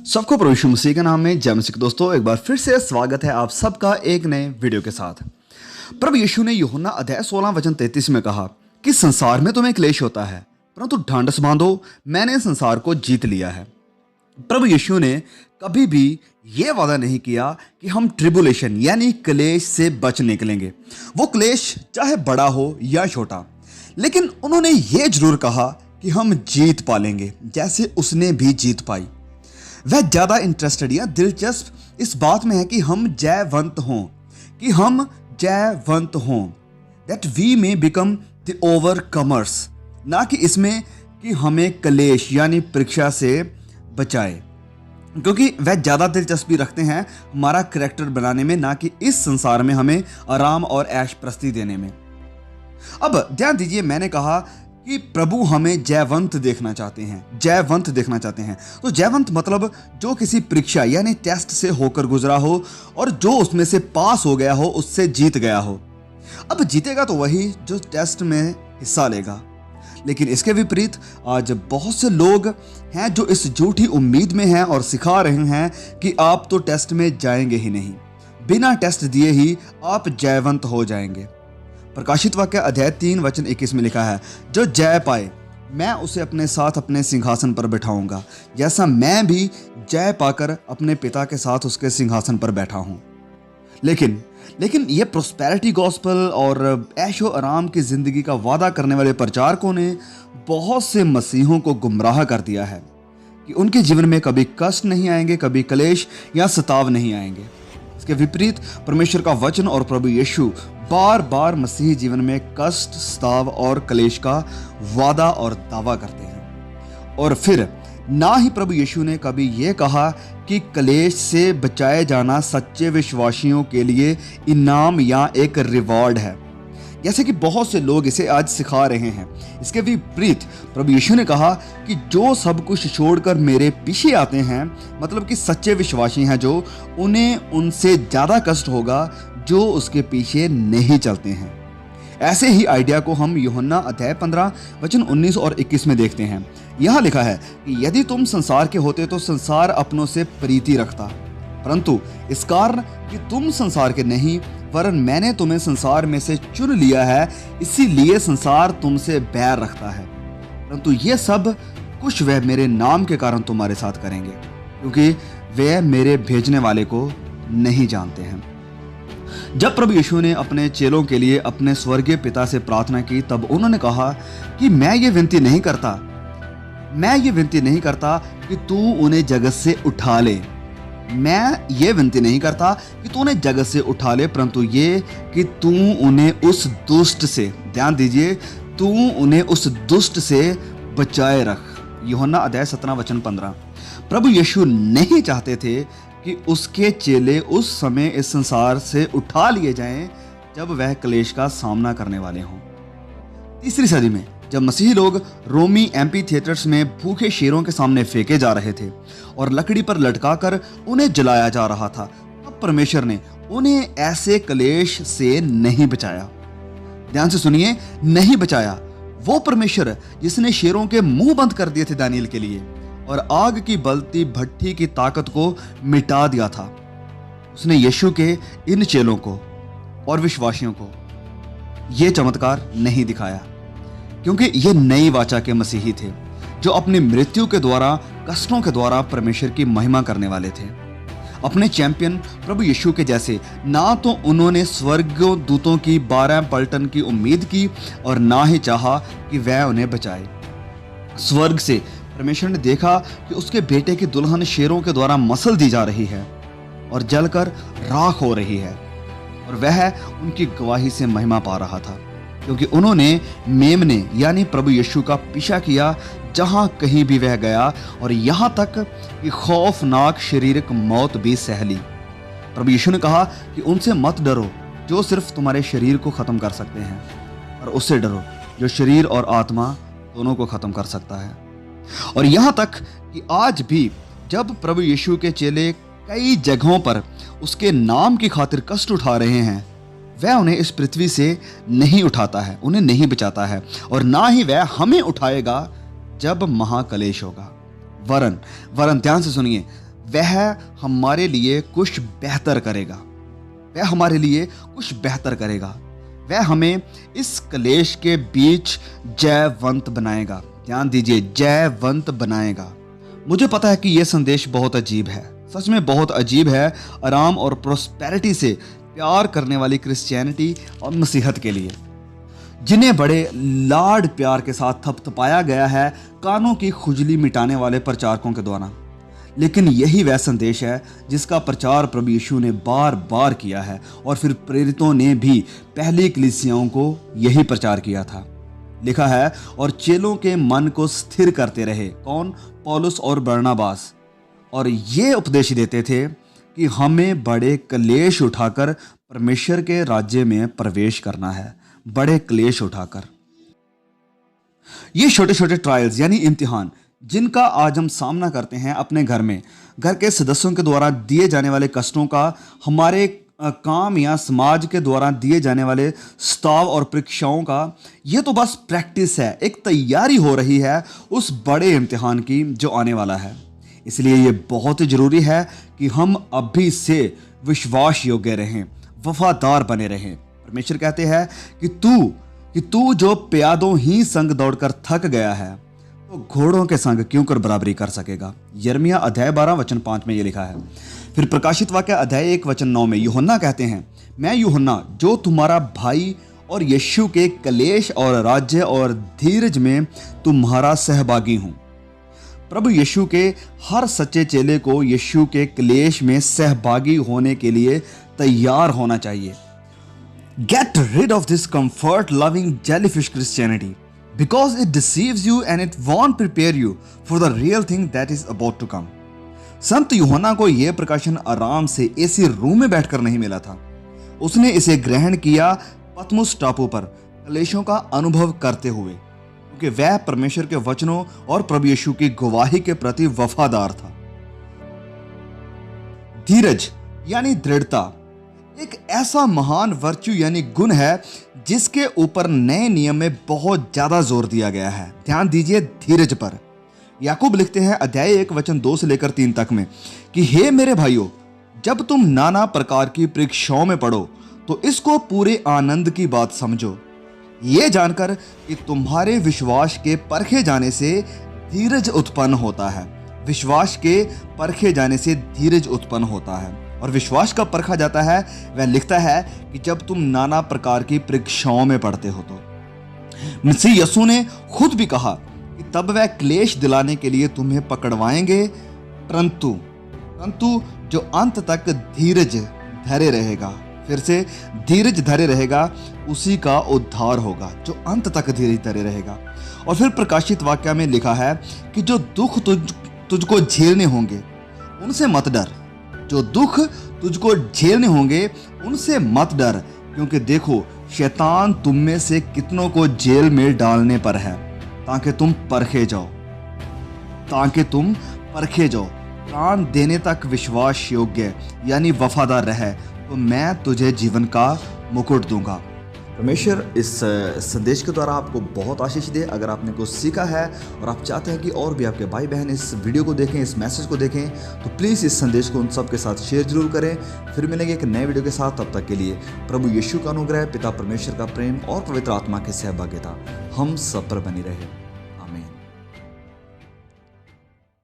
सबको प्रभु यीशु मसीह के नाम में जय मसीह। दोस्तों, एक बार फिर से स्वागत है आप सबका एक नए वीडियो के साथ। प्रभु यीशु ने यूहन्ना अध्याय 16 वचन 33 में कहा कि संसार में तुम्हें क्लेश होता है, परंतु ढांढस बांधो, मैंने संसार को जीत लिया है। प्रभु यीशु ने कभी भी ये वादा नहीं किया कि हम ट्रिबुलेशन यानी क्लेश से बच निकलेंगे, वो क्लेश चाहे बड़ा हो या छोटा। लेकिन उन्होंने ये जरूर कहा कि हम जीत पालेंगे जैसे उसने भी जीत पाई। वह ज़्यादा इंटरेस्टेड या दिलचस्प इस बात में है कि हम जयवंत हों, दैट वी में बिकम द ओवरकमर्स, ना कि इसमें कि हमें क्लेश यानी परीक्षा से बचाए, क्योंकि वह ज़्यादा दिलचस्पी रखते हैं हमारा करैक्टर बनाने में, ना कि इस संसार में हमें आराम और ऐश प्रस्ती देने में। अब ध्यान दीजिए, मैंने कहा कि प्रभु हमें जयवंत देखना चाहते हैं। तो जयवंत मतलब जो किसी परीक्षा यानी टेस्ट से होकर गुजरा हो और जो उसमें से पास हो गया हो, उससे जीत गया हो। अब जीतेगा तो वही जो टेस्ट में हिस्सा लेगा। लेकिन इसके विपरीत आज बहुत से लोग हैं जो इस झूठी उम्मीद में हैं और सिखा रहे हैं कि आप तो टेस्ट में जाएंगे ही नहीं, बिना टेस्ट दिए ही आप जयवंत हो जाएंगे। प्रकाशित वाक्य अध्याय 3 वचन 21 में लिखा है, जो जय पाए मैं उसे अपने साथ अपने सिंहासन पर बैठाऊंगा, जैसा मैं भी जय पाकर अपने पिता के साथ उसके सिंहासन पर बैठा हूं। लेकिन ये प्रोस्पेरिटी गॉस्पेल और ऐशो आराम की जिंदगी का वादा करने वाले प्रचारकों ने बहुत से मसीहों को गुमराह कर दिया है कि उनके जीवन में कभी कष्ट नहीं आएंगे, कभी क्लेश या सताव नहीं आएंगे। इसके विपरीत परमेश्वर का वचन और प्रभु यीशु बार बार मसीही जीवन में कष्ट, सताव और क्लेश का वादा और दावा करते हैं। और फिर ना ही प्रभु यीशु ने कभी यह कहा कि क्लेश से बचाए जाना सच्चे विश्वासियों के लिए इनाम या एक रिवॉर्ड है, जैसे कि बहुत से लोग इसे आज सिखा रहे हैं। इसके विपरीत प्रभु यीशु ने कहा कि जो सब कुछ छोड़कर मेरे पीछे आते हैं, मतलब कि सच्चे विश्वासी हैं, जो उन्हें उनसे ज़्यादा कष्ट होगा जो उसके पीछे नहीं चलते हैं। ऐसे ही आइडिया को हम यूहन्ना अध्याय 15 वचन 19 और 21 में देखते हैं। यहाँ लिखा है कि यदि तुम संसार के होते तो संसार अपनों से प्रीति रखता, परंतु इस कारण कि तुम संसार के नहीं वरन मैंने तुम्हें संसार में से चुन लिया है, इसीलिए संसार तुमसे बैर रखता है। परंतु ये सब कुछ वह मेरे नाम के कारण तुम्हारे साथ करेंगे, क्योंकि वे मेरे भेजने वाले को नहीं जानते हैं। जब प्रभु यीशु ने अपने चेलों के लिए अपने स्वर्गीय पिता से प्रार्थना की, तब उन्होंने कहा कि मैं ये विनती नहीं करता कि तू उन्हें जगत से उठा ले, परंतु ये कि तू उन्हें उस दुष्ट से, ध्यान दीजिए, तू उन्हें उस दुष्ट से बचाए रख। यूहन्ना अध्याय 17 वचन 15। प्रभु यीशु नहीं चाहते थे कि उसके चेले उस समय इस संसार से उठा लिए जाएं जब वह क्लेश का सामना करने वाले हों। तीसरी सदी में जब मसीही लोग रोमी एम्पी थिएटर्स में भूखे शेरों के सामने फेंके जा रहे थे और लकड़ी पर लटकाकर उन्हें जलाया जा रहा था, तब परमेश्वर ने उन्हें ऐसे क्लेश से नहीं बचाया। ध्यान से सुनिए, नहीं बचाया। वो परमेश्वर जिसने शेरों के मुंह बंद कर दिए थे दानियल के लिए और आग की बलती भट्ठी की ताकत को मिटा दिया था, उसने यीशु के इन चेलों को और विश्वासियों को यह चमत्कार नहीं दिखाया, क्योंकि ये नई वाचा के मसीही थे जो अपनी मृत्यु के द्वारा, कष्टों के द्वारा परमेश्वर की महिमा करने वाले थे। अपने चैंपियन प्रभु यीशु के जैसे ना तो उन्होंने स्वर्गीय दूतों की 12 पलटन की उम्मीद की और ना ही चाहा कि वह उन्हें बचाए। स्वर्ग से परमेश्वर ने देखा कि उसके बेटे की दुल्हन शेरों के द्वारा मसल दी जा रही है और जलकर राख हो रही है, और वह उनकी गवाही से महिमा पा रहा था, क्योंकि उन्होंने मेमने यानी प्रभु यीशु का पीछा किया जहां कहीं भी वह गया, और यहां तक कि खौफनाक शारीरिक मौत भी सह ली। प्रभु यीशु ने कहा कि उनसे मत डरो जो सिर्फ तुम्हारे शरीर को खत्म कर सकते हैं, और उससे डरो जो शरीर और आत्मा दोनों को खत्म कर सकता है। और यहां तक कि आज भी जब प्रभु यीशु के चेले कई जगहों पर उसके नाम की खातिर कष्ट उठा रहे हैं, वह उन्हें इस पृथ्वी से नहीं उठाता है, उन्हें नहीं बचाता है, और ना ही वह हमें उठाएगा जब महाक्लेश होगा। वरन ध्यान से सुनिए, वह हमारे लिए कुछ बेहतर करेगा। वह हमारे लिए कुछ बेहतर करेगा। वह हमें इस क्लेश के बीच जयवंत बनाएगा। ध्यान दीजिए, जयवंत बनाएगा। मुझे पता है कि यह संदेश बहुत अजीब है, सच में बहुत अजीब है। आराम और प्रोस्पेरिटी से प्यार करने वाली क्रिश्चियनिटी और मसीहत के लिए, जिन्हें बड़े लाड प्यार के साथ थपथपाया गया है कानों की खुजली मिटाने वाले प्रचारकों के द्वारा। लेकिन यही वह संदेश है जिसका प्रचार प्रभु यीशु ने बार बार किया है, और फिर प्रेरितों ने भी पहली कलीसियाओं को यही प्रचार किया था। लिखा है, और चेलों के मन को स्थिर करते रहे। कौन? पौलुस और बरनबास। और ये उपदेश देते थे कि हमें बड़े क्लेश उठाकर परमेश्वर के राज्य में प्रवेश करना है। बड़े क्लेश उठाकर। ये छोटे छोटे ट्रायल्स यानी इम्तिहान जिनका आज हम सामना करते हैं अपने घर में, घर के सदस्यों के द्वारा दिए जाने वाले कष्टों का, हमारे काम या समाज के द्वारा दिए जाने वाले स्ताव और परीक्षाओं का, ये तो बस प्रैक्टिस है, एक तैयारी हो रही है उस बड़े इम्तिहान की जो आने वाला है। इसलिए ये बहुत ही जरूरी है कि हम अभी से विश्वास योग्य रहें, वफादार बने रहें। परमेश्वर कहते हैं कि तू जो प्यादों ही संग दौड़कर थक गया है, तो घोड़ों के संग क्यों कर बराबरी कर सकेगा। यिर्मयाह अध्याय 12 वचन 5 में ये लिखा है। फिर प्रकाशित वाक्य अध्याय 1 वचन 9 में यूहन्ना कहते हैं, मैं यूहन्ना जो तुम्हारा भाई और यीशु के क्लेश और राज्य और धीरज में तुम्हारा सहभागी हूं। प्रभु यीशु के हर सच्चे चेले को यीशु के क्लेश में सहभागी होने के लिए तैयार होना चाहिए। Get rid of this comfort-loving jellyfish Christianity because it deceives you and it won't prepare you for the real thing that is about to come. संत यूहन्ना को यह प्रकाशन आराम से एसी रूम में बैठकर नहीं मिला था। उसने इसे ग्रहण किया पतमुस टापू पर क्लेशों का अनुभव करते हुए, क्योंकि वह परमेश्वर के वचनों और प्रभु यीशु की गवाही के प्रति वफादार था। धीरज यानी दृढ़ता एक ऐसा महान वर्च्यू यानी गुण है जिसके ऊपर नए नियम में बहुत ज्यादा जोर दिया गया है। ध्यान दीजिए धीरज पर। याकूब लिखते हैं अध्याय 1 वचन 2 से लेकर 3 तक में कि हे मेरे भाइयों, जब तुम नाना प्रकार की परीक्षाओं में पड़ो तो इसको पूरे आनंद की बात समझो, ये जानकर कि तुम्हारे विश्वास के परखे जाने से धीरज उत्पन्न होता है। विश्वास के परखे जाने से धीरज उत्पन्न होता है। और विश्वास कब परखा जाता है? वह लिखता है कि जब तुम नाना प्रकार की परीक्षाओं में पड़ते हो। तो मसीह यीशु ने खुद भी कहा कि तब वह क्लेश दिलाने के लिए तुम्हें पकड़वाएंगे, परंतु जो अंत तक धीरज धरे रहेगा, फिर से धीरज धरे रहेगा, उसी का उद्धार होगा। जो अंत तक धीरज धरे रहेगा। और फिर प्रकाशित वाक्य में लिखा है कि जो दुख तुझको झेलने होंगे उनसे मत डर। जो दुख तुझको झेलने होंगे उनसे मत डर, क्योंकि देखो शैतान तुम में से कितनों को जेल में डालने पर है, ताकि तुम परखे जाओ। प्राण देने तक विश्वास योग्य यानी वफादार रहे तो मैं तुझे जीवन का मुकुट दूंगा। परमेश्वर इस संदेश के द्वारा आपको बहुत आशीष दे। अगर आपने कुछ सीखा है और आप चाहते हैं कि और भी आपके भाई बहन इस वीडियो को देखें, इस मैसेज को देखें, तो प्लीज़ इस संदेश को उन सब के साथ शेयर जरूर करें। फिर मिलेंगे एक नए वीडियो के साथ। तब तक के लिए प्रभु यीशु का अनुग्रह, पिता परमेश्वर का प्रेम और पवित्र आत्मा की सहभागिता हम सब पर बनी रहे।